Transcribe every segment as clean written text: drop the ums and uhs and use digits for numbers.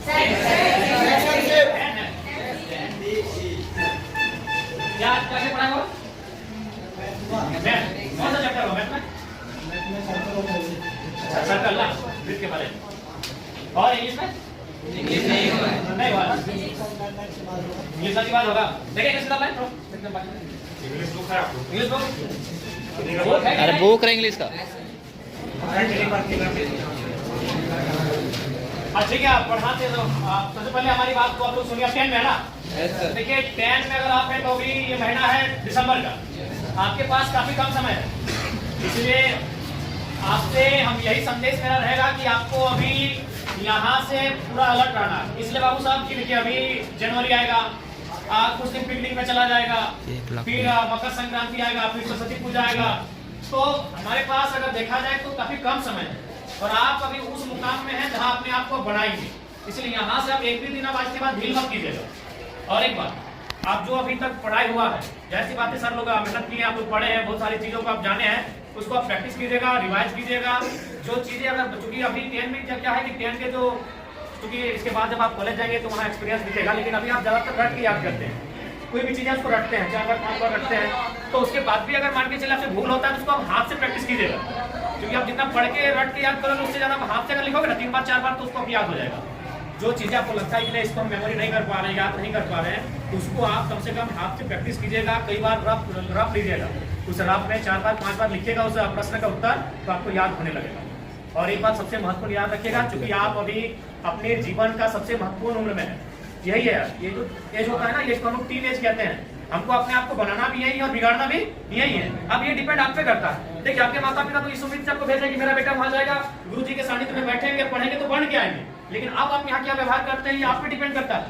क्या कैसे पढ़ा हो? कौन सा चैप्टर हो मैथ में? अच्छा सर्कल ना वृत्त के बारे में। और इंग्लिश में? इंग्लिश नहीं हुआ। इंग्लिश की बात होगा। देखिए कैसे डालना है? इंग्लिश बुक है। इंग्लिश बुक है। अरे बुक है इंग्लिश का। ठीक है आप पढ़ाते तो सबसे पहले हमारी बात को आप लोग सुनिए। 10 में है ना? देखिए 10 में अगर आप हैं तो अभी ये महीना है दिसंबर का, आपके पास काफी कम समय है, इसलिए आपसे हम यही संदेश मेरा रहेगा कि आपको अभी यहाँ से पूरा अलर्ट रहना है। इसलिए बाबू साहब की देखिए अभी जनवरी आएगा, कुछ दिन पिकनिक में चला जाएगा, फिर मकर संक्रांति आएगा, फिर सरस्वती पूजा आएगा, तो हमारे पास अगर देखा जाए तो काफी कम समय है और आप अभी उस मुकाम में हैं जहां अपने आप को बढ़ाएंगे। इसलिए यहां से आप एक भी दिन अब आज के बाद ढील मत कीजिएगा। और एक बात, आप जो अभी तक पढ़ाई हुआ है, जैसी बातें सर लोग मेहनत किए, आप लोग पढ़े हैं, बहुत सारी चीजों को आप जाने हैं, उसको आप प्रैक्टिस कीजिएगा, रिवाइज कीजिएगा। जो चीजें अगर चूंकि अभी 10 में क्या है कि 10 के जो क्योंकि इसके बाद जब आप कॉलेज जाएंगे तो वहाँ एक्सपीरियंस दिखेगा, लेकिन अभी आप ज्यादातर रट के याद करते हैं, कोई भी चीजें उसको रटते हैं, 4 बार 5 बार रटते हैं, तो उसके बाद भी अगर मान के चले आपसे भूल होता है तो उसको आप हाथ से प्रैक्टिस कीजिएगा, क्योंकि आप जितना पढ़ के रट के याद करोगे उससे ज्यादा आप हाथ से अगर लिखोगे ना 3 बार 4 बार तो उसको आप याद हो जाएगा। जो चीजें आपको लगता है कि नहीं इसको हम मेमोरी नहीं कर पा रहे हैं, याद नहीं कर पा रहे हैं, उसको आप कम से कम हाथ से प्रैक्टिस कीजिएगा, कई बार रफ लीजिएगा, उस रफ में 4 बार 5 बार लिखिएगा उस प्रश्न का उत्तर, तो आपको याद होने लगेगा। और एक बात सबसे महत्वपूर्ण याद रखिएगा, क्योंकि आप अभी अपने जीवन का सबसे महत्वपूर्ण उम्र में है, यही है, ये जो एज होता है ना, ये हम लोग टीन एज कहते हैं, हमको अपने आप को बनाना भी यही है और बिगाड़ना भी यही है। अब ये डिपेंड आप पे करता है। देखिए आपके माता पिता तो इस उम्मीद से आपको भेजे कि मेरा बेटा वहां जाएगा, गुरु जी के सानिध्य में बैठेंगे, पढ़ेंगे तो बढ़ के आएंगे, लेकिन अब आप यहाँ क्या व्यवहार करते हैं ये आप पे डिपेंड करता है।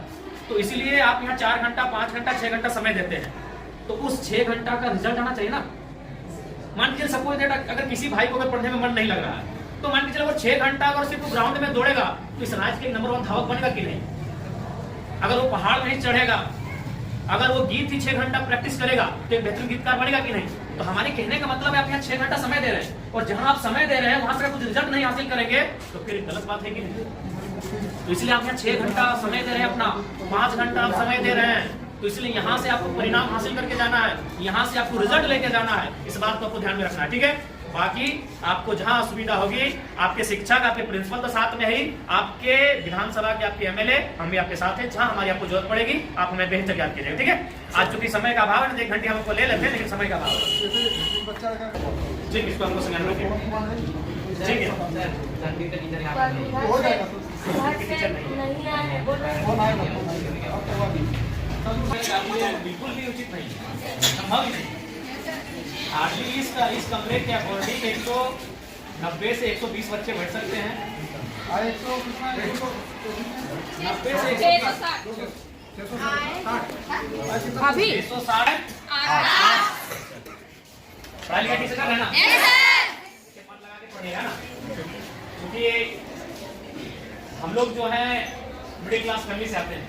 तो इसलिए आप यहाँ 4 घंटा 5 घंटा 6 घंटा समय देते हैं, तो उस 6 घंटा का रिजल्ट आना चाहिए ना। मान के सपोज दैट अगर किसी भाई को अगर पढ़ने में मन नहीं लग रहा है, तो मान के चलो वो 6 घंटा अगर सिर्फ ग्राउंड में दौड़ेगा तो इस राज्य के नंबर 1 धावक बनेगा कि नहीं। अगर वो पहाड़ नहीं चढ़ेगा, अगर वो गीत ही 6 घंटा प्रैक्टिस करेगा तो एक बेहतरीन गीतकार बनेगा कि नहीं। तो हमारे कहने का मतलब है आप यहाँ 6 घंटा समय दे रहे हैं, और जहां आप समय दे रहे हैं वहां से कुछ रिजल्ट नहीं हासिल करेंगे तो फिर गलत बात है कि नहीं। तो इसलिए आप यहाँ 6 घंटा समय दे रहे हैं, अपना 5 घंटा आप समय दे रहे हैं, तो इसलिए यहाँ से आपको परिणाम हासिल करके जाना है, यहाँ से आपको रिजल्ट लेके जाना है, इस बात को आपको ध्यान में रखना है, ठीक है। बाकी आपको जहां असुविधा होगी, आपके शिक्षक आपके प्रिंसिपल तो साथ में ही, आपके विधानसभा के आपके एमएलए हम भी आपके साथ हैं, जहां हमारी आपको जरूरत पड़ेगी आप हमें बेहतर याद कीजिएगा, ठीक है। आज चूंकि समय का अभाव है, 1 घंटे हमको ले लेते हैं, लेकिन समय का अभाव है, ठीक, इसको हमको संज्ञान रखिए, ठीक है। बिल्कुल भी उचित नहीं, संभव ही नहीं। हार्डली इस कमरे के अकॉर्डिंग 190 से 120 बच्चे बैठ सकते हैं। 90 से 160 अभी 160 पढ़ाई लिखाई कैसे कर रहे हैं ना, मन लगा के पढ़िएगा ना, क्योंकि हम लोग जो है मिडिल क्लास फैमिली से आते हैं।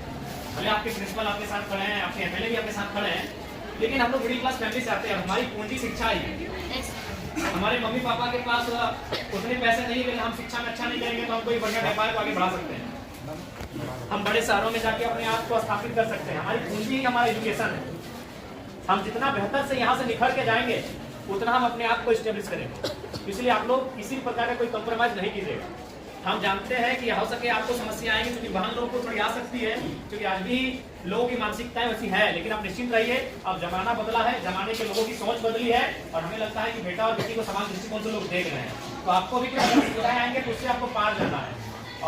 भले आपके प्रिंसिपल आपके साथ खड़े हैं, आपके एमएलए भी आपके साथ खड़े हैं, लेकिन हम लोग मिडिल क्लास फैमिली से आते हैं। हमारी पूंजी शिक्षा ही है। हमारे मम्मी पापा के पास उतने पैसे नहीं, लेकिन हम शिक्षा में अच्छा नहीं करेंगे तो हम कोई बढ़िया व्यापार को आगे बढ़ा सकते हैं, हम बड़े शहरों में जाके अपने आप को स्थापित कर सकते हैं। हमारी पूंजी ही हमारा एजुकेशन है। हम जितना बेहतर से यहाँ से निखर के जाएंगे उतना हम अपने आप को स्टेब्लिश करेंगे। इसलिए आप लोग किसी प्रकार का कोई कॉम्प्रोमाइज नहीं कीजिएगा। हम जानते हैं कि हो सके आपको समस्या आएंगी, क्योंकि वाहन लोगों को थोड़ी आ सकती है, क्योंकि आज भी लोगों की मानसिकताएं वैसी है, लेकिन आप निश्चिंत रहिए, अब जमाना बदला है, जमाने के लोगों की सोच बदली है, और हमें लगता है कि बेटा और बेटी को समान दृष्टिकोण से लोग देख रहे हैं। तो आपको भी कुछ समस्याएं आएंगे तो उससे आपको पार जाना है,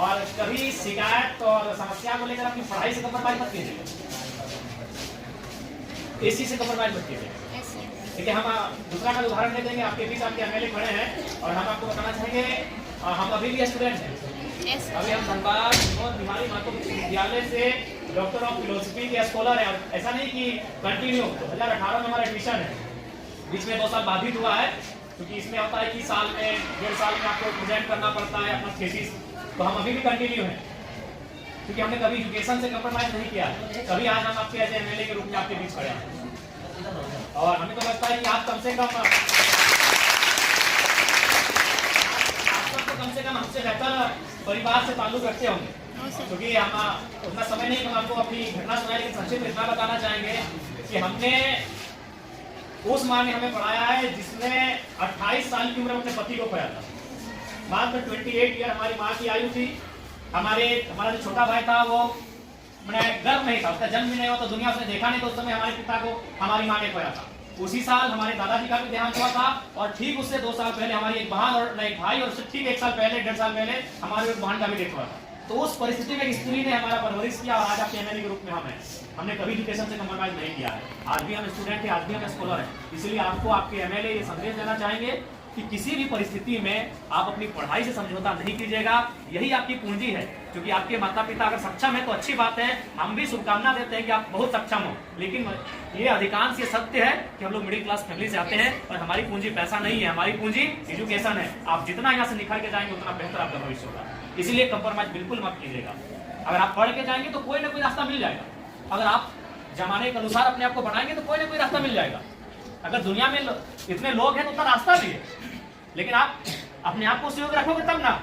और कभी शिकायत और समस्या को लेकर अपनी पढ़ाई से कम्प्रोमाइज मत कीजिएगा, इस चीज से कम्प्रोमाइज मत कीजिएगा, ठीक है। हम दूसरा का उदाहरण दे देंगे, आपके बीच आपके एमएलए खड़े हैं, और हम आपको बताना चाहेंगे हम अभी भी स्टूडेंट हैं। अभी हम धनबाद बिहारी मातो विद्यालय से डॉक्टर ऑफ फिलोसफी के स्कॉलर हैं। ऐसा नहीं कि कंटिन्यू 2018 में हमारा एडमिशन है, बीच में 2 साल बाधित हुआ है, क्योंकि इसमें होता है कि साल में 1.5 साल में आपको प्रेजेंट करना पड़ता है अपना थीसिस। तो हम अभी भी कंटिन्यू हैं, क्योंकि हमने कभी एजुकेशन से कम्प्रोमाइज नहीं किया। कभी आज हम आपके एज एमएलए के रूप में आपके बीच खड़े हैं, और हमें तो लगता है कि आप कम से कम हमसे बेहतर परिवार से ताल्लुक रखते होंगे। क्योंकि हम उतना समय नहीं हम आपको अपनी घटना सुनाए, लेकिन संक्षिप्त में इतना बताना चाहेंगे कि हमने उस माँ ने हमें पढ़ाया है जिसने 28 साल की उम्र में अपने पति को खोया था। बाद में 28 ईयर हमारी माँ की आयु थी। हमारा जो छोटा भाई था वो मैंने गर्भ नहीं था, उसका जन्म भी नहीं हुआ, तो दुनिया उसने देखा नहीं, तो उस समय हमारे पिता को हमारी माँ ने खोया था। उसी साल हमारे दादाजी का भी देहांत हुआ था, और ठीक उससे 2 साल पहले हमारी एक बहन और एक भाई, और उससे ठीक 1 साल पहले 1.5 साल पहले हमारी एक बहन का भी डेथ हुआ था। तो उस परिस्थिति में एक स्त्री ने हमारा परवरिश किया, और आज आप एमएलए के रूप में हम हैं। हमने कभी एजुकेशन से कम्प्रोमाइज नहीं किया है। आज भी हम स्टूडेंट हैं, आज भी हम स्कॉलर हैं। इसलिए आपको आपके एमएलए ये संदेश देना चाहेंगे कि किसी भी परिस्थिति में आप अपनी पढ़ाई से समझौता नहीं कीजिएगा। यही आपकी पूंजी है, क्योंकि आपके माता पिता अगर सक्षम है तो अच्छी बात है, हम भी शुभकामना देते हैं कि आप बहुत सक्षम हो। लेकिन ये अधिकांश ये सत्य है कि हम लोग मिडिल क्लास फैमिली से आते हैं, और हमारी पूंजी पैसा नहीं है, हमारी पूंजी एजुकेशन है। आप जितना यहाँ से निखर के जाएंगे उतना बेहतर आपका भविष्य होगा। इसलिए कंप्रोमाइज बिल्कुल मत कीजिएगा। अगर आप पढ़ के जाएंगे तो कोई ना कोई रास्ता मिल जाएगा। अगर आप जमाने के अनुसार अपने आप को बनाएंगे तो कोई ना कोई रास्ता मिल जाएगा। अगर दुनिया में इतने लोग हैं तो उतना रास्ता भी है, लेकिन आप अपने आप को सहयोग रखोगे तब ना।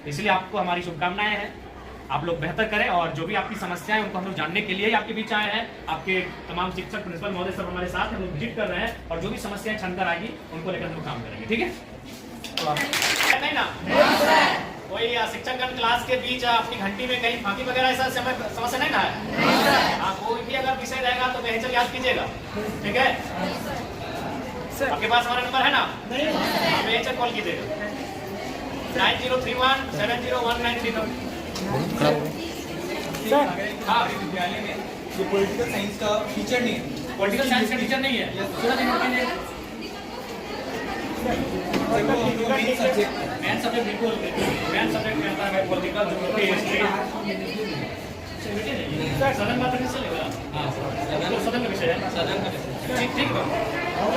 इसलिए आपको हमारी शुभकामनाएं हैं, आप लोग बेहतर करें, और जो भी आपकी समस्याएं उनको हम लोग जानने के लिए आपके बीच आए हैं। आपके तमाम शिक्षक, प्रिंसिपल महोदय सब हमारे साथ हैं, लोग विजिट कर रहे हैं, और जो भी समस्याएं छनकर आएगी उनको लेकर हम लोग काम करेंगे। ठीक है? तो नहीं ना कोई शिक्षकगण क्लास के बीच अपनी घंटी में कहीं फांकी वगैरह ऐसा समस्या नहीं ना है? हाँ, कोई भी अगर विषय रहेगा तो बेहतर याद कीजिएगा। ठीक है? आपके पास हमारा नंबर है ना? बेहतर कॉल कीजिएगा 9031 701932। हाँ, विद्यालय में ये पॉलिटिकल साइंस का टीचर नहीं है। पॉलिटिकल साइंस का टीचर नहीं है। मेन सब्जेक्ट बिल्कुल मेन सब्जेक्ट में आता है पॉलिटिकल, ज्योग्राफी, हिस्ट्री। सदन बात नहीं चलेगा। हाँ, सदन का विषय है। सदन का विषय ठीक ठीक है।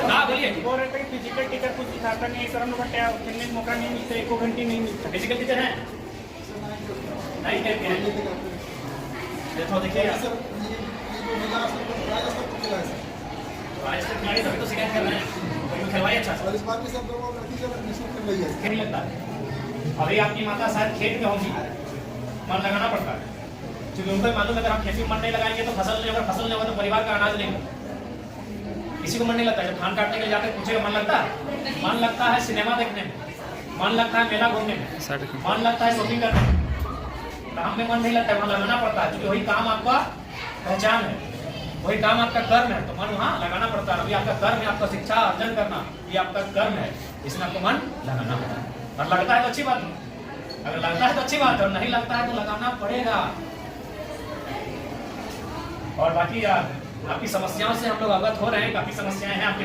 हाँ, बोलिए। फिजिकल टीचर कुछ सिखाता नहीं, सर हम लोग का खेलने का मौका नहीं मिलता, 1 घंटे नहीं मिलता। फिजिकल टीचर है नहीं कहते हैं। देखो देखिए खिलाड़ी तभी तो शिकायत कर रहे हैं, खिलवाई अच्छा खेल नहीं लगता। अभी आपकी माता शायद खेत में होगी, मन लगाना पड़ता है, क्योंकि उनको मालूम है अगर हम खेती में मन नहीं लगाएंगे तो फसल नहीं होगा, फसल नहीं होगा तो परिवार का अनाज नहीं होगा। किसी को मन नहीं लगता। जब धान काटने के लिए जाते पूछेगा मन लगता है? मन लगता है सिनेमा देखने में, मन लगता है मेला घूमने में, मन लगता है शॉपिंग करने में। काम में मन नहीं लगता है, वहाँ लगाना पड़ता है, क्योंकि वही काम आपका पहचान है, वही काम आपका कर्म है, तो मन वहाँ लगाना पड़ता है। अभी आपका कर्म है, आपका शिक्षा अर्जन करना, ये आपका कर्म है, इसमें आपको मन लगाना पड़ता है। और लगता है तो अच्छी बात है, अगर लगता है तो अच्छी बात है, और नहीं लगता है तो लगाना पड़ेगा। और बाकी आपकी समस्याओं से हम लोग अवगत हो रहे हैं, काफी समस्याएं हैं आपके